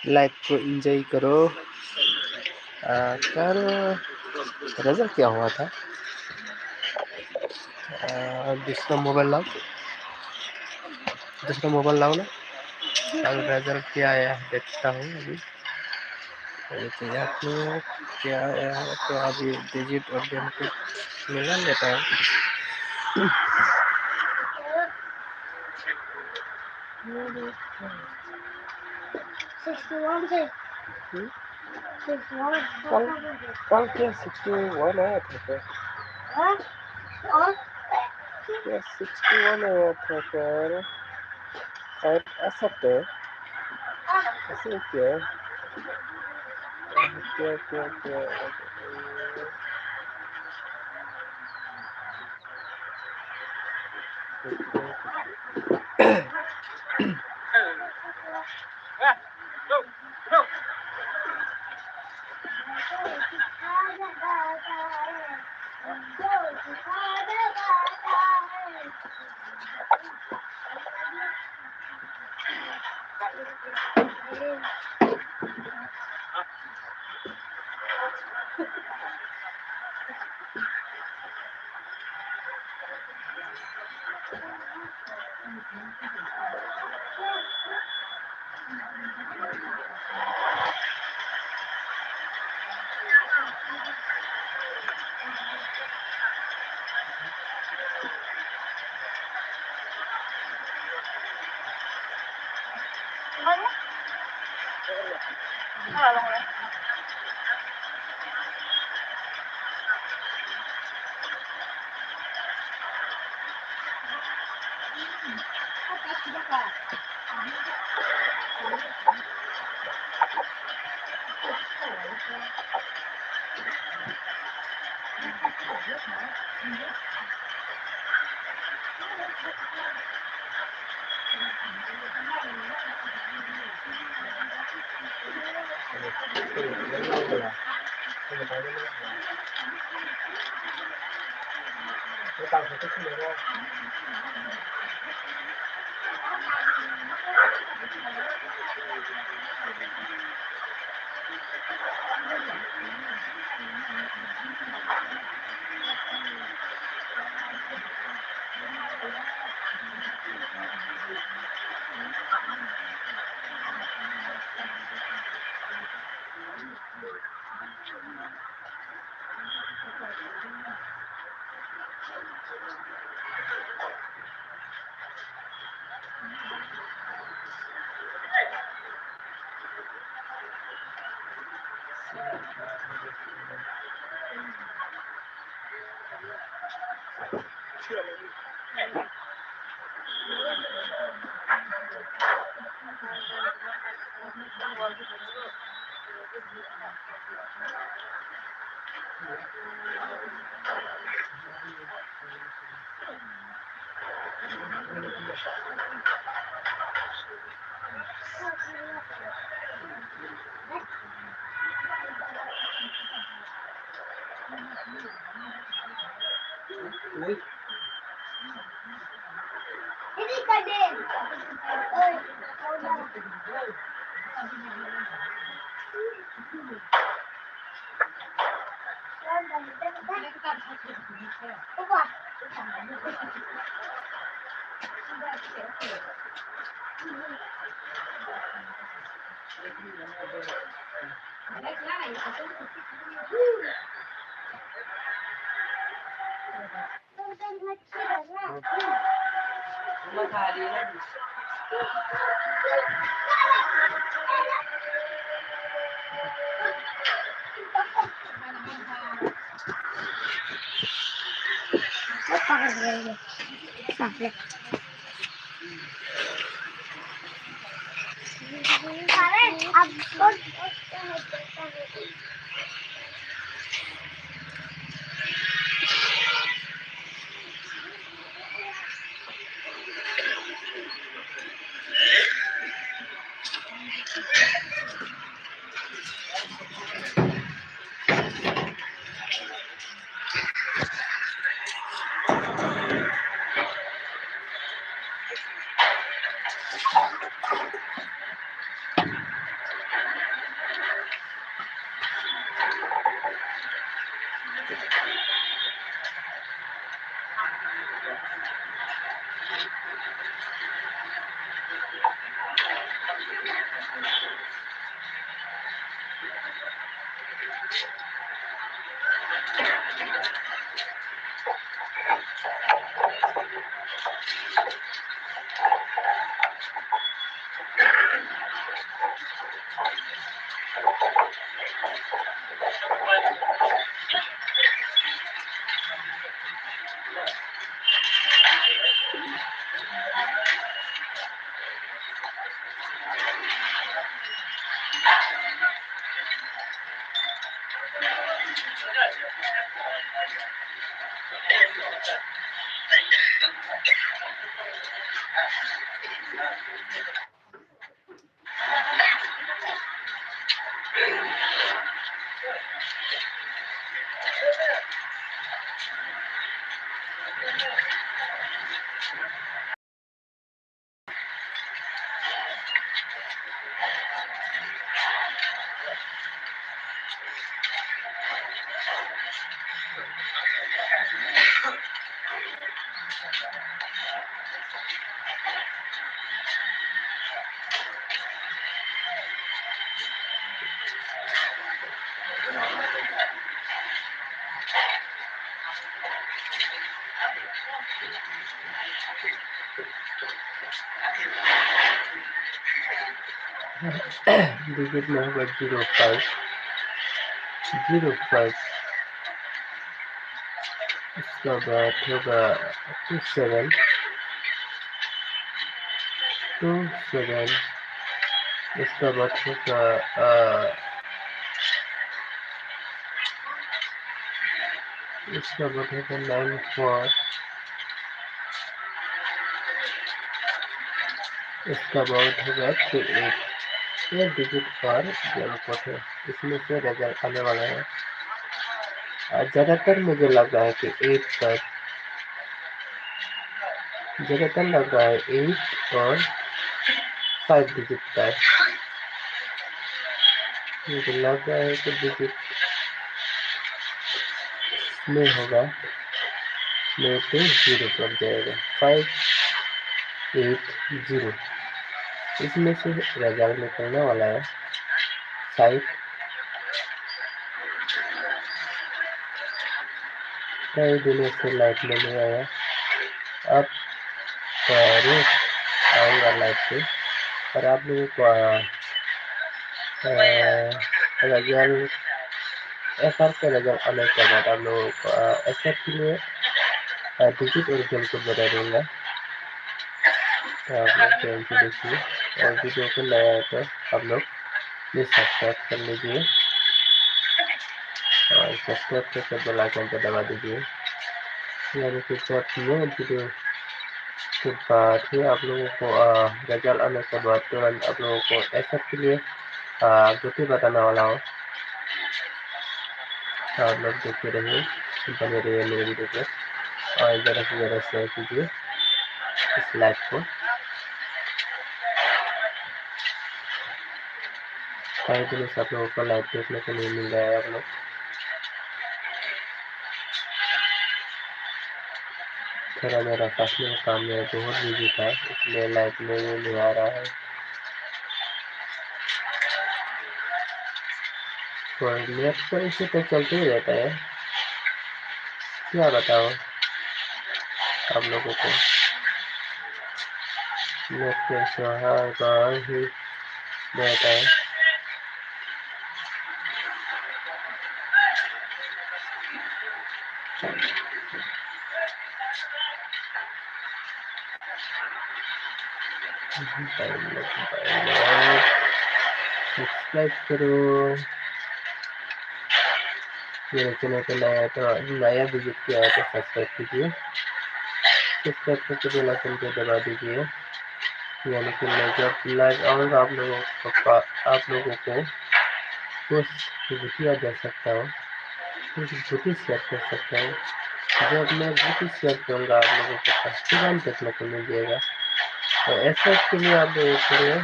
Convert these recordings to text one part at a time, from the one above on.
Life को enjoy करो। कल रिजल्ट क्या हुआ था? दूसरा मोबाइल लाओ ना। कल रिजल्ट क्या आया है देखता हूँ अभी। तो यहाँ पे क्या आया है तो अभी डिजिट और बेनिफिट मिला लेता है। कल क्या 61 आया था क्या? क्या 61 आया था क्या? शायद ऐसा तो ऐसे क्या क्या क्या क्या डिजिट में होगा 05 05, इसका बाद होगा 27 27, इसका बाद होगा इसका बाद होगा 94, इसका बाद होगा 38। ये डिजिट पर जेल कोड है, इसमें से रिजल्ट आने वाला है। ज़्यादातर मुझे लग रहा है कि 8 तक, ज़्यादातर लग रहा है 8 और 5 डिजिट तक। मुझे लग रहा है कि डिजिट में होगा, मेरे पे 0 पर जाएगा, 580, इसमें से रिजल्ट निकलने वाला है 5। कई दिनों से लाइट में नहीं आया, अब रोज आऊँगा लाइट पे, और आप लोगों को रिजल्ट एफआर का रिजल्ट आने के बाद आप लोगों को एफआर के लिए डिजिट और गेम को बता दूँगा। तो आप लोग ध्यान से देखिए, और वीडियो को नया है तो आप लोग प्लीज़ सब्सक्राइब कर लीजिए, और सब्सक्राइब करके बेल आइकन पर दबा दीजिए, यानी कि जब नए वीडियो के बाद ही आप लोगों को रिजल्ट आने के बाद तुरंत आप लोगों को एफआर के लिए गुटी बताने वाला हो। तो आप लोग देखते रहिए, बने रहिए मेरे वीडियो पे, और ज़्यादा से ज़्यादा शेयर कीजिए इस लाइव को। कई दिनों से आप लोगों को लाइव देखने को नहीं मिल रहा है। आप लोग थोड़ा मेरा पर्सनल काम में बहुत बिजी था, इसलिए लाइव में नहीं आ रहा है। तो नेट पर इसे तो चलते ही रहता है, क्या बताओ आप लोगों को, नेट पे हर बार ही रहता है। सब्सक्राइब करो, मेरे चैनल पे नया है तो नया विजिट किया है तो सब्सक्राइब कीजिए, सब्सक्राइब करके बेल आइकन पे दबा दीजिए, यानी कि मैं जब लाइव आऊँगा आप लोगों को कुछ गुटिया दे सकता हूँ, कुछ गुटी शेयर कर सकता हूँ। जब मैं गुटी शेयर करूँगा आप लोगों को तुरंत देखने को मिल जाएगा। तो ऐसा के लिए आप लोगों के लिए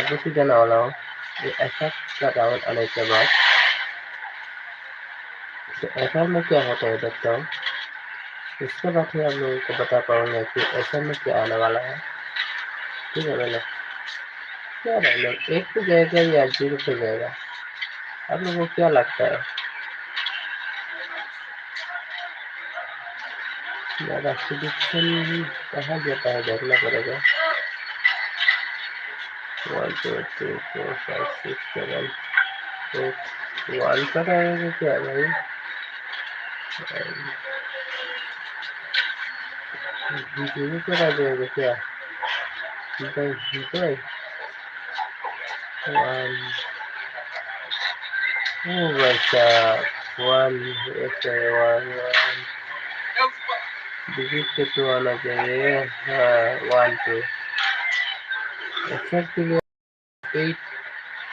गुटी देने वाला हूँ, ये ऐसा का राउंड आने के बाद। तो ऐसा में क्या होता है देखता हूँ, इसके बाद ही आप लोगों को बता पाऊँगा कि ऐसा में क्या आने वाला है। ठीक है भाई, क्या भाई लोग 1 पे जाएगा या 0 पे जाएगा, आप लोगों को क्या लगता है? ज़्यादा प्रेडिक्शन कहाँ जाता है देखना पड़ेगा। 1 2 3 4 5 6 7 8 1 पर आएगा क्या भाई? 0 पर आ जाएगा क्या भाई? 1 वैसा 1 ऐसे 1 डिजिट पे तो आना चाहिए। हाँ 1 2 ऐसा के लिए 8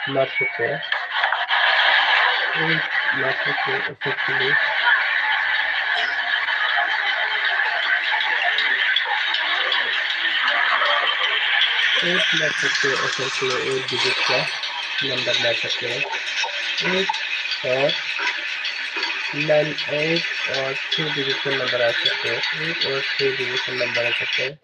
मार सकते हैं, 8 मार सकते हैं ऐसा के लिए। मार सकते हैं ऐसा के लिए 8 डिजिट का नंबर मार सकते हैं, 8 और 9 8 और 3 डिजिट का नंबर आ सकते हैं, 8 और 3 डिजिट का नंबर आ सकते हैं।